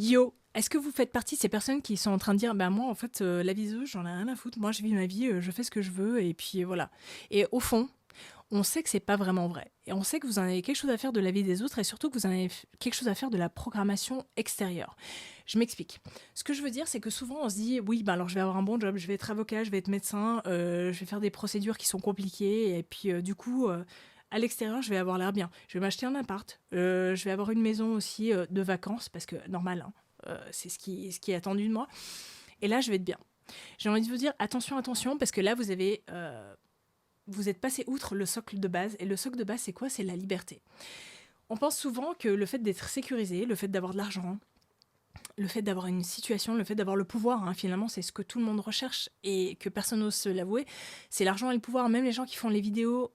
Yo, est-ce que vous faites partie de ces personnes qui sont en train de dire bah moi en fait la viseuse j'en ai rien à foutre, moi je vis ma vie, je fais ce que je veux et puis voilà. Et au fond, on sait que c'est pas vraiment vrai. Et on sait que vous en avez quelque chose à faire de la vie des autres et surtout que vous en avez quelque chose à faire de la programmation extérieure. Je m'explique. Ce que je veux dire, c'est que souvent on se dit oui, bah alors je vais avoir un bon job, je vais être avocat, je vais être médecin, je vais faire des procédures qui sont compliquées et puis du coup à l'extérieur, je vais avoir l'air bien. Je vais m'acheter un appart, je vais avoir une maison aussi de vacances parce que normal, hein, c'est ce qui est attendu de moi. Et là, je vais être bien. J'ai envie de vous dire attention, attention, parce que là, vous êtes passé outre le socle de base. Et le socle de base, c'est quoi? C'est la liberté. On pense souvent que le fait d'être sécurisé, le fait d'avoir de l'argent, le fait d'avoir une situation, le fait d'avoir le pouvoir, hein, finalement, c'est ce que tout le monde recherche et que personne n'ose se l'avouer, c'est l'argent et le pouvoir. Même les gens qui font les vidéos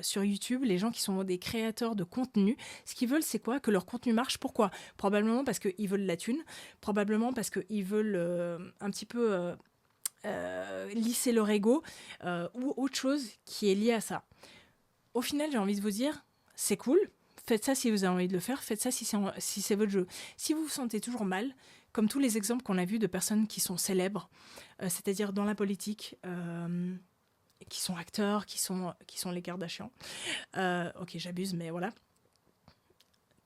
sur YouTube, les gens qui sont des créateurs de contenu, ce qu'ils veulent, c'est quoi? Que leur contenu marche. Pourquoi? Probablement parce qu'ils veulent la thune, probablement parce qu'ils veulent un petit peu lisser leur ego ou autre chose qui est lié à ça. Au final, j'ai envie de vous dire, c'est cool. Faites ça si vous avez envie de le faire. Faites ça si c'est votre jeu. Si vous vous sentez toujours mal, comme tous les exemples qu'on a vus de personnes qui sont célèbres, c'est-à-dire dans la politique, qui sont acteurs, qui sont les Kardashians. Ok, j'abuse, mais voilà.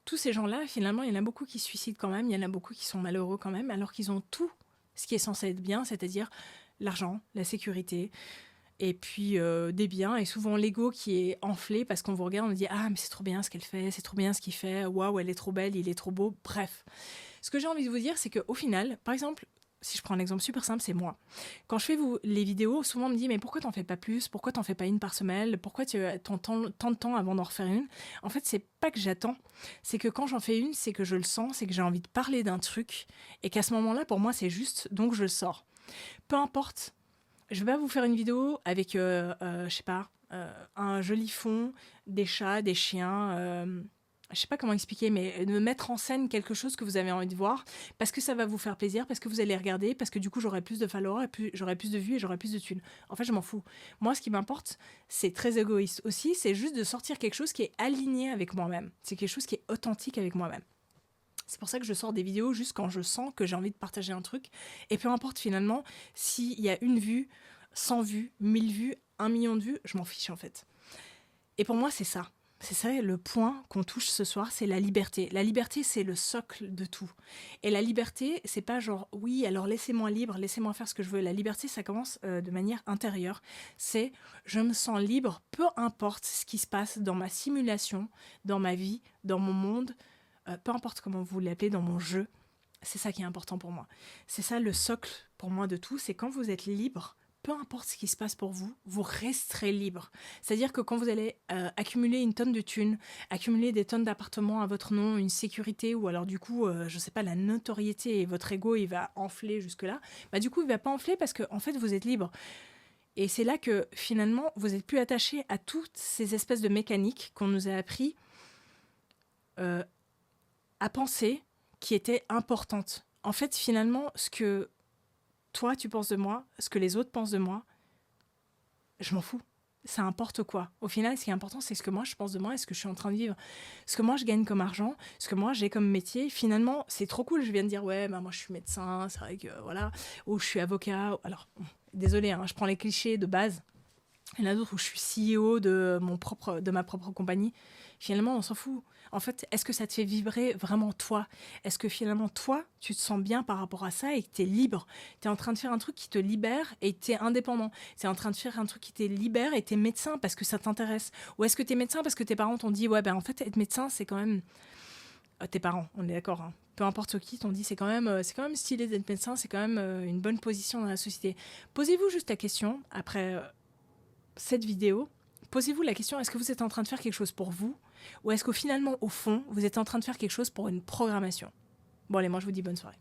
Tous ces gens-là, finalement, il y en a beaucoup qui se suicident quand même. Il y en a beaucoup qui sont malheureux quand même, alors qu'ils ont tout ce qui est censé être bien, c'est-à-dire l'argent, la sécurité, et puis des biens, et souvent l'ego qui est enflé parce qu'on vous regarde, on dit ah mais c'est trop bien ce qu'elle fait, c'est trop bien ce qu'il fait, waouh elle est trop belle, il est trop beau, bref. Ce que j'ai envie de vous dire, c'est qu'au final, par exemple, si je prends un exemple super simple, c'est moi. Quand je fais les vidéos, souvent on me dit mais pourquoi t'en fais pas plus, pourquoi t'en fais pas une par semaine, pourquoi tu attends tant de temps avant d'en refaire une. En fait, c'est pas que j'attends, c'est que quand j'en fais une, c'est que je le sens, c'est que j'ai envie de parler d'un truc, et qu'à ce moment-là, pour moi, c'est juste, donc je le sors. Peu importe. Je vais pas vous faire une vidéo avec, je sais pas, un joli fond, des chats, des chiens, je sais pas comment expliquer, mais de mettre en scène quelque chose que vous avez envie de voir, parce que ça va vous faire plaisir, parce que vous allez regarder, parce que du coup j'aurai plus de followers, j'aurai plus de vues et j'aurai plus de thunes. En fait, je m'en fous. Moi, ce qui m'importe, c'est très égoïste aussi, c'est juste de sortir quelque chose qui est aligné avec moi-même. C'est quelque chose qui est authentique avec moi-même. C'est pour ça que je sors des vidéos juste quand je sens que j'ai envie de partager un truc. Et peu importe finalement s'il y a une vue, 100 vues, 1000 vues, 1 million de vues, je m'en fiche en fait. Et pour moi, c'est ça. C'est ça le point qu'on touche ce soir, c'est la liberté. La liberté, c'est le socle de tout. Et la liberté, c'est pas genre, oui, alors laissez-moi libre, laissez-moi faire ce que je veux. La liberté, ça commence de manière intérieure. C'est, je me sens libre, peu importe ce qui se passe dans ma simulation, dans ma vie, dans mon monde, peu importe comment vous l'appelez, dans mon jeu, c'est ça qui est important pour moi. C'est ça le socle pour moi de tout, c'est quand vous êtes libre, peu importe ce qui se passe pour vous, vous resterez libre. C'est-à-dire que quand vous allez accumuler une tonne de thunes, accumuler des tonnes d'appartements à votre nom, une sécurité, ou alors du coup, je sais pas, la notoriété et votre ego, il va enfler jusque-là, bah du coup, il va pas enfler parce que en fait, vous êtes libre. Et c'est là que finalement, vous n'êtes plus attaché à toutes ces espèces de mécaniques qu'on nous a appris à penser qui était importante. En fait, finalement, ce que toi, tu penses de moi, ce que les autres pensent de moi, je m'en fous. Ça importe quoi. Au final, ce qui est important, c'est ce que moi, je pense de moi et ce que je suis en train de vivre. Ce que moi, je gagne comme argent, ce que moi, j'ai comme métier. Finalement, c'est trop cool. Je viens de dire, ouais, bah, moi, je suis médecin, c'est vrai que, voilà, ou je suis avocat. Alors, désolé, hein, je prends les clichés de base. Il y en a d'autres où je suis CEO de ma propre compagnie. Finalement, on s'en fout. En fait, est-ce que ça te fait vibrer vraiment toi? Est-ce que finalement, toi, tu te sens bien par rapport à ça et que tu es libre? Tu es en train de faire un truc qui te libère et tu es indépendant. Tu es en train de faire un truc qui te libère et tu es médecin parce que ça t'intéresse. Ou est-ce que tu es médecin parce que tes parents t'ont dit, ouais, ben en fait, être médecin, c'est quand même... tes parents, on est d'accord, hein. Peu importe qui t'ont dit, c'est quand même stylé d'être médecin, c'est quand même une bonne position dans la société. Posez-vous juste la question, après cette vidéo, posez-vous la question, est-ce que vous êtes en train de faire quelque chose pour vous, ou est-ce que finalement, au fond, vous êtes en train de faire quelque chose pour une programmation? Bon allez, moi je vous dis bonne soirée.